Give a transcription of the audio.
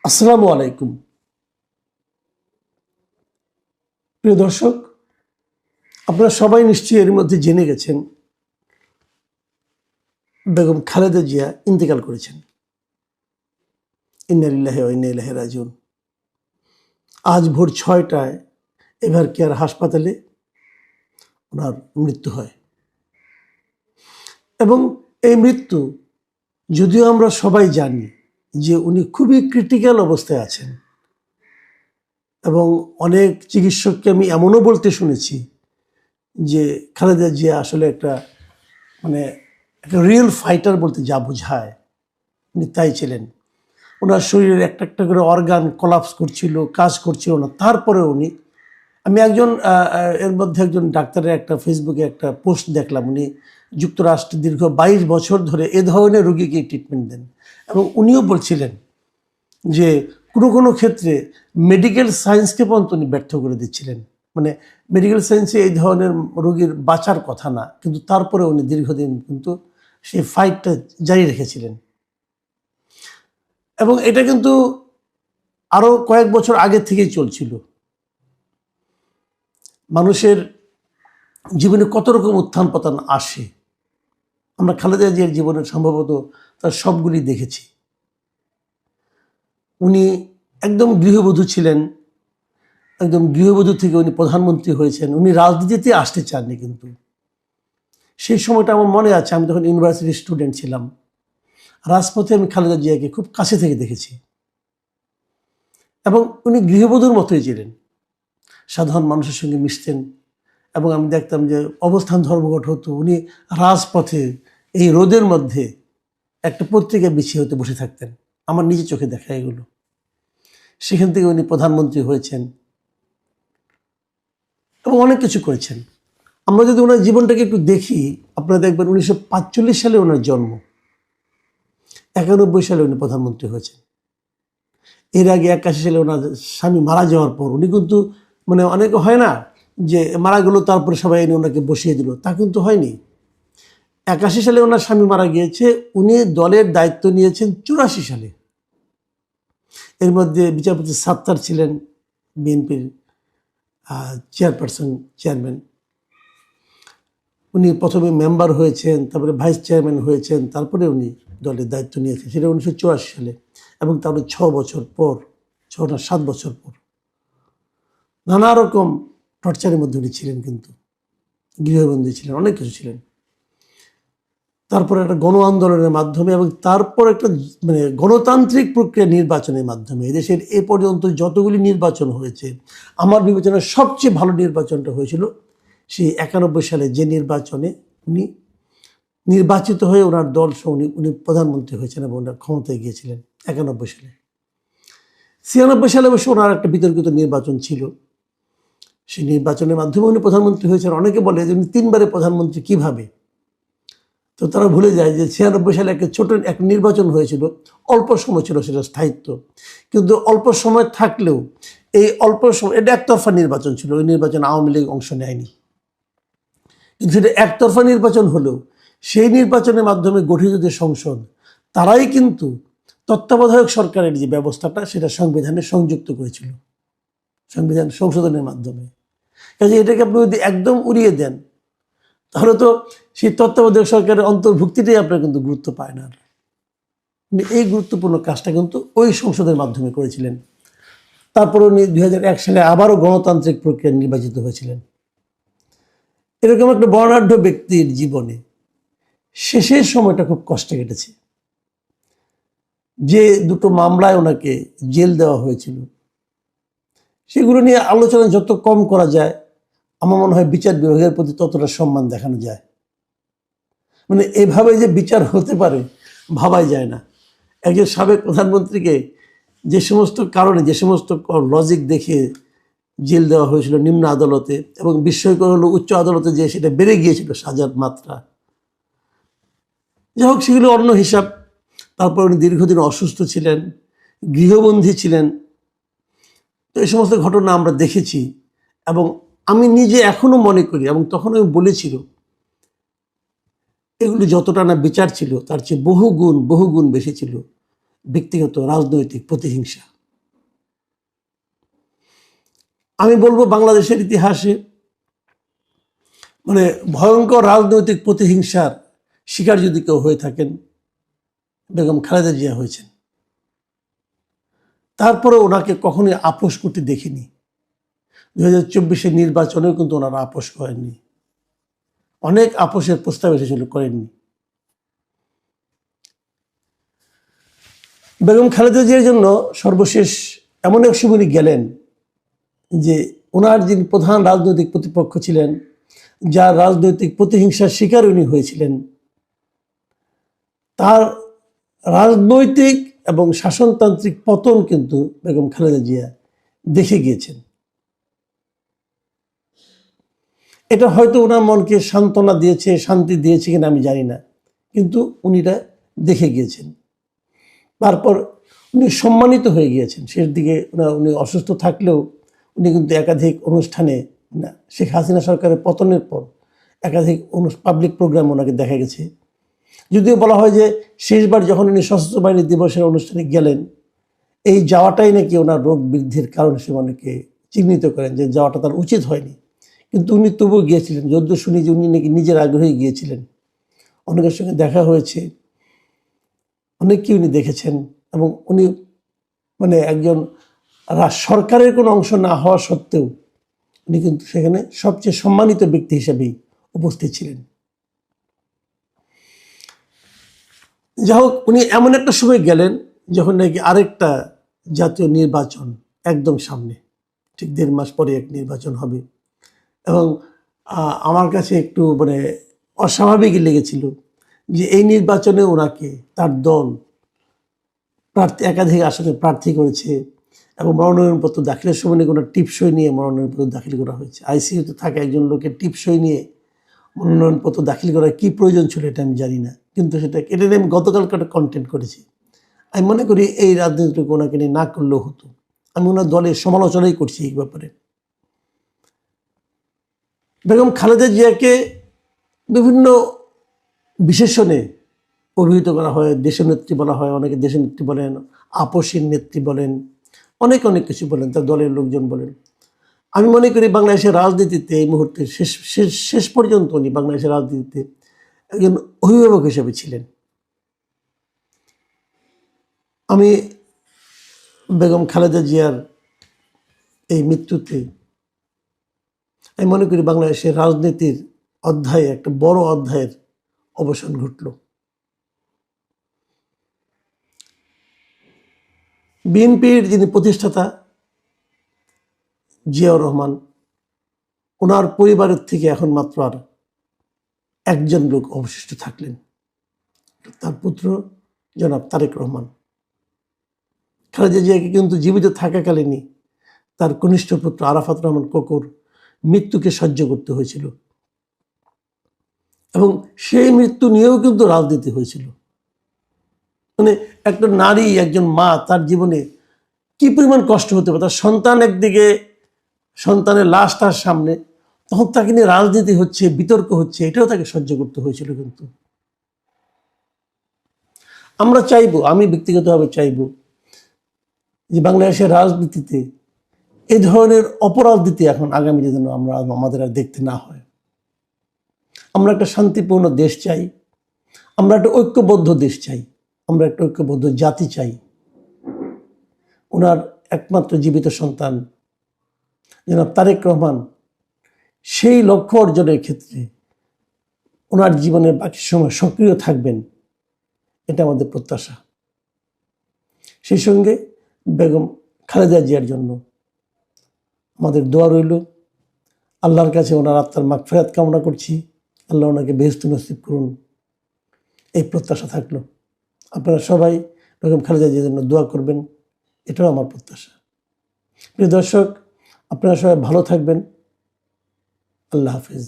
আসসালামু আলাইকুম। প্রিয় দর্শক, আপনারা সবাই নিশ্চয়ই এর মধ্যে জেনে গেছেন বেগম খালেদা জিয়া ইন্তেকাল করেছেন। ইন্না লিল্লাহি ওয়া ইন্না ইলাইহি রাজিউন। আজ ভোর ৬টায় এভার কেয়ার হাসপাতালে ওনার মৃত্যু হয় এবং এই মৃত্যু, যদিও আমরা সবাই জানি যে উনি খুবই ক্রিটিক্যাল অবস্থায় আছেন এবং অনেক চিকিৎসককে আমি এমনও বলতে শুনেছি যে খালেদা জিয়া আসলে একটা রিয়েল ফাইটার বলতে যা বোঝায় উনি তাই ছিলেন। ওনার শরীরের একটা একটা করে অর্গান কোলাপস করছিল, কাজ করছিল না, তারপরে উনি আমি এর মধ্যে একজন ডাক্তারের একটা ফেসবুকে একটা পোস্ট দেখলাম। উনি যুক্তরাষ্ট্রে দীর্ঘ 22 বছর ধরে এ ধরনের রোগীকে ট্রিটমেন্ট দেন এবং উনিও বলছিলেন যে কোনো কোনো ক্ষেত্রে মেডিকেল সায়েন্সকে পর্যন্ত উনি ব্যর্থ করে দিচ্ছিলেন। মেডিকেল সায়েন্সে এই ধরনের রোগীর বাঁচার কথা না, কিন্তু তারপরে উনি দীর্ঘদিন কিন্তু সেই ফাইটটা জারি রেখেছিলেন এবং এটা কিন্তু আরও কয়েক বছর আগে থেকেই চলছিল। মানুষের জীবনে কত রকম উত্থান পতন আসে, আমরা খালেদা জিয়ার জীবনে সম্ভবত তার সবগুলি দেখেছি। উনি একদম গৃহবধূ ছিলেন, একদম গৃহবধূ থেকে উনি প্রধানমন্ত্রী হয়েছেন। উনি রাজনীতিতে আসতে চাননি, কিন্তু সেই সময়টা আমার মনে আছে, আমি তখন ইউনিভার্সিটির স্টুডেন্ট ছিলাম। রাজপথে আমি খালেদা জিয়াকে খুব কাছে থেকে দেখেছি এবং উনি গৃহবধূর মতোই ছিলেন, সাধারণ মানুষের সঙ্গে মিশতেন এবং আমি দেখতাম যে অবস্থান ধর্মঘট হতো, উনি রাজপথে এই রোদের মধ্যে একটা পত্রিকা বিছিয়ে হতে বসে থাকতেন। আমার নিজে চোখে দেখা এগুলো। সেখান থেকে উনি প্রধানমন্ত্রী হয়েছেন এবং অনেক কিছু করেছেন। আমরা যদি ওনার জীবনটাকে একটু দেখি, আপনারা দেখবেন 1945 সালে ওনার জন্ম, 91 সালে উনি প্রধানমন্ত্রী হয়েছেন। এর আগে 81 সালে ওনার স্বামী মারা যাওয়ার পর উনি কিন্তু অনেকে হয় না যে মারা গেল তারপরে সবাই এনে ওনাকে বসিয়ে দিল, তা কিন্তু হয়নি। 81 সালে ওনার স্বামী মারা গিয়েছে, উনি দলের দায়িত্ব নিয়েছেন 84 সালে। এর মধ্যে বিচারপতি সাত্তার ছিলেন বিএনপির চেয়ারম্যান। উনি প্রথমে মেম্বার হয়েছেন, তারপরে ভাইস চেয়ারম্যান হয়েছেন, তারপরে উনি দলের দায়িত্ব নিয়েছেন, সেটা 1984 সালে। এবং তারপরে 6 বছর পর, 6 না 7 বছর পর নানা রকম টর্চারের মধ্যে উনি ছিলেন, কিন্তু গৃহবন্দী ছিলেন, অনেক কিছু ছিলেন। তারপরে একটা গণ আন্দোলনের মাধ্যমে এবং তারপর একটা গণতান্ত্রিক প্রক্রিয়া নির্বাচনের মাধ্যমে এদেশের এ পর্যন্ত যতগুলি নির্বাচন হয়েছে, আমার বিবেচনায় সবচেয়ে ভালো নির্বাচনটা হয়েছিল সেই 91 সালে, যে নির্বাচনে উনি নির্বাচিত হয়ে ওনার দল সহ উনি প্রধানমন্ত্রী হয়েছেন এবং ওনার ক্ষমতায় গিয়েছিলেন 91 সালে। 96 সালে অবশ্য ওনার একটা বিতর্কিত নির্বাচন ছিল, সেই নির্বাচনের মাধ্যমে উনি প্রধানমন্ত্রী হয়েছেন। অনেকে বলে যে উনি 3বারে প্রধানমন্ত্রী কিভাবে, তো তারা ভুলে যায় যে 96 সালে একটা ছোট এক নির্বাচন হয়েছিল, অল্প সময় ছিল সেটা স্থায়িত্ব, কিন্তু অল্প সময় থাকলেও এই অল্প সময় এটা একতরফা নির্বাচন ছিল। ওই নির্বাচনে আওয়ামী লীগ অংশ নেয়নি, কিন্তু সেটা একতরফা নির্বাচন হলেও সেই নির্বাচনের মাধ্যমে গঠিত যে সংসদ, তারাই কিন্তু তত্ত্বাবধায়ক সরকারের যে ব্যবস্থাটা সেটা সংবিধানে সংযুক্ত করেছিল, সংবিধান সংশোধনের মাধ্যমে। কাজে এটাকে আপনি যদি একদম উড়িয়ে দেন, তাহলে তো সেই তত্ত্বাবধায়ক সরকারের অন্তর্ভুক্তিটাই আপনার কিন্তু গুরুত্ব পায় না। এই গুরুত্বপূর্ণ কাজটা কিন্তু ওই সংসদের মাধ্যমে করেছিলেন। তারপর উনি 2001 সালে আবারও গণতান্ত্রিক প্রক্রিয়া নির্বাচিত হয়েছিলেন। এরকম একটা বর্ণাঢ্য ব্যক্তির জীবনে শেষের সময়টা খুব কষ্টে কেটেছে। যে দুটো মামলায় ওনাকে জেল দেওয়া হয়েছিল, সেগুলো নিয়ে আলোচনা যত কম করা যায়, আমার মনে হয় বিচার বিভাগের প্রতি ততটা সম্মান দেখানো যায়। এভাবে যে বিচার হতে পারে ভাবাই যায় না। একজন সাবেক প্রধানমন্ত্রীকে যে সমস্ত কারণে, যে সমস্ত লজিক দেখে জেল দেওয়া হয়েছিল নিম্ন আদালতে, এবং বিস্ময়কর হলো উচ্চ আদালতে যে সেটা বেড়ে গিয়েছিল সাজার মাত্রা। যাই হোক, সেগুলো অন্য হিসাব। তারপর উনি দীর্ঘদিন অসুস্থ ছিলেন, গৃহবন্দী ছিলেন। তো এই সমস্ত ঘটনা আমরা দেখেছি এবং আমি নিজে এখনো মনে করি, এবং তখন আমি বলেছিল, এগুলি যতটা না বিচার ছিল তার চেয়ে বহুগুণ বেশি ছিল ব্যক্তিগত রাজনৈতিক প্রতিহিংসা। আমি বলবো বাংলাদেশের ইতিহাসে মানে ভয়ঙ্কর রাজনৈতিক প্রতিহিংসার শিকার যদি কেউ হয়ে থাকেন, বেগম খালেদা জিয়া হয়েছেন। তারপরে ওনাকে কখনোই আপোষ করতে দেখিনি। 2024 নির্বাচনেও কিন্তু ওনারা আপোষ করেননি, অনেক আপোষের প্রস্তাব এসেছিল, করেননি। বেগম খালেদা জিয়ার জন্য সর্বশেষ এমন এক সময় গেলেন যে ওনার যিনি প্রধান রাজনৈতিক প্রতিপক্ষ ছিলেন, যার রাজনৈতিক প্রতিহিংসার শিকার উনি হয়েছিলেন, তার রাজনৈতিক এবং শাসনতান্ত্রিক পতন কিন্তু বেগম খালেদা জিয়া দেখে গিয়েছেন। এটা হয়তো ওনার মনকে সান্ত্বনা দিয়েছে, শান্তি দিয়েছে কিনা আমি জানি না, কিন্তু উনি এটা দেখে গিয়েছেন। তারপর উনি সম্মানিত হয়ে গিয়েছেন। শেষ দিকে উনি অসুস্থ থাকলেও উনি কিন্তু একাধিক অনুষ্ঠানে, শেখ হাসিনা সরকারের পতনের পর একাধিক পাবলিক প্রোগ্রাম ওনাকে দেখা গেছে। যদিও বলা হয় যে শেষবার যখন উনি সশস্ত্র বাহিনী দিবসের অনুষ্ঠানে গেলেন, এই যাওয়াটাই নাকি ওনার রোগ বৃদ্ধির কারণ হিসেবে অনেকে চিহ্নিত করেন, যে যাওয়াটা তার উচিত হয়নি, কিন্তু উনি তবুও গিয়েছিলেন। যদ্য শুনি যে উনি নাকি নিজের আগ্রহে গিয়েছিলেন। অনেকের সঙ্গে দেখা হয়েছে, অনেককেই উনি দেখেছেন, এবং উনি মানে একজন সরকারের কোনো অংশ না হওয়া সত্ত্বেও উনি কিন্তু সেখানে সবচেয়ে সম্মানিত ব্যক্তি হিসেবেই উপস্থিত ছিলেন। যাই হোক, উনি এমন একটা সময় গেলেন যখন নাকি আরেকটা জাতীয় নির্বাচন একদম সামনে, ঠিক 1.5 মাস পরে এক নির্বাচন হবে। এবং আমার কাছে একটু মানে অস্বাভাবিক লেগেছিল যে এই নির্বাচনে ওনাকে তার দল একাধিক আসনে প্রার্থী করেছে, এবং মনোনয়নপত্র দাখিলের সময় ওনার টিপসই নিয়ে মনোনয়নপত্র দাখিল করা হয়েছে। আইসিইউতে থাকা একজন লোকের টিপসই নিয়ে মনোনয়নপত্র দাখিল করার কী প্রয়োজন ছিল এটা আমি জানি না, কিন্তু এটা নিয়ে আমি গতকালকে একটা কন্টেন্ট করেছি। আমি মনে করি এই রাজনীতিটুকু ওনাকে নিয়ে না করলেও হতো। আমি ওনার দলের সমালোচনাই করছি এই ব্যাপারে। বেগম খালেদা জিয়াকে বিভিন্ন বিশেষণে অভিহিত করা হয়, দেশনেত্রী বলা হয়, অনেকে দেশনেত্রী বলেন, আপসীর নেত্রী বলেন, অনেক অনেক কিছু বলেন, তার দলের লোকজন বলেন। আমি মনে করি বাংলাদেশের রাজনীতিতে এই মুহূর্তে শেষ পর্যন্ত উনি বাংলাদেশের রাজনীতিতে একজন অভিভাবক হিসেবে ছিলেন। আমি বেগম খালেদা জিয়ার এই মৃত্যুতে আমি মনে করি বাংলাদেশের রাজনীতির অধ্যায়ে একটা বড় অধ্যায়ের অবসান ঘটল। বিএনপির যিনি প্রতিষ্ঠাতা জিয়াউর রহমান, ওনার পরিবারের থেকে এখন মাত্র আর একজন লোক অবশিষ্ট থাকলেন, তার পুত্র জনাব তারেক রহমান। খালেদা জিয়াকে কিন্তু জীবিত থাকাকালীনই তার কনিষ্ঠ পুত্র আরাফাত রহমান কোকর মৃত্যুকে সহ্য করতে হয়েছিল, এবং সেই মৃত্যু নিয়েও কিন্তু রাজনীতি হয়েছিল। মানে একটা নারী, একজন মা, তার জীবনে কি পরিমাণ কষ্ট হতে পারে। তার সন্তান একদিকে, সন্তানের লাশ তার সামনে, তখন তাকে নিয়ে রাজনীতি হচ্ছে, বিতর্ক হচ্ছে, এটাও তাকে সহ্য করতে হয়েছিল। কিন্তু আমরা চাইবো, আমি ব্যক্তিগতভাবে চাইবো যে বাংলাদেশের রাজনীতিতে এই ধরনের অপরাজনীতি এখন আগামীতে যেন আমাদের আর দেখতে না হয়। আমরা একটা শান্তিপূর্ণ দেশ চাই, আমরা একটা ঐক্যবদ্ধ দেশ চাই, আমরা একটা ঐক্যবদ্ধ জাতি চাই। ওনার একমাত্র জীবিত সন্তান জনাব তারেক রহমান সেই লক্ষ্য অর্জনের ক্ষেত্রে ওনার জীবনের বাকি সময় সক্রিয় থাকবেন, এটা আমাদের প্রত্যাশা। সেই সঙ্গে বেগম খালেদা জিয়ার জন্য আমাদের দোয়া রইল। আল্লাহর কাছে ওনার আত্মার মাগফিরাত কামনা করছি, আল্লাহ ওনাকে বেহেশত নসিব করুন, এই প্রত্যাশা থাকলো। আপনারা সবাই বেগম খালেদা জিয়ার জন্য দোয়া করবেন, এটাও আমার প্রত্যাশা। প্রিয় দর্শক, আপনারা সবাই ভালো থাকবেন। আল্লাহ হাফিজ।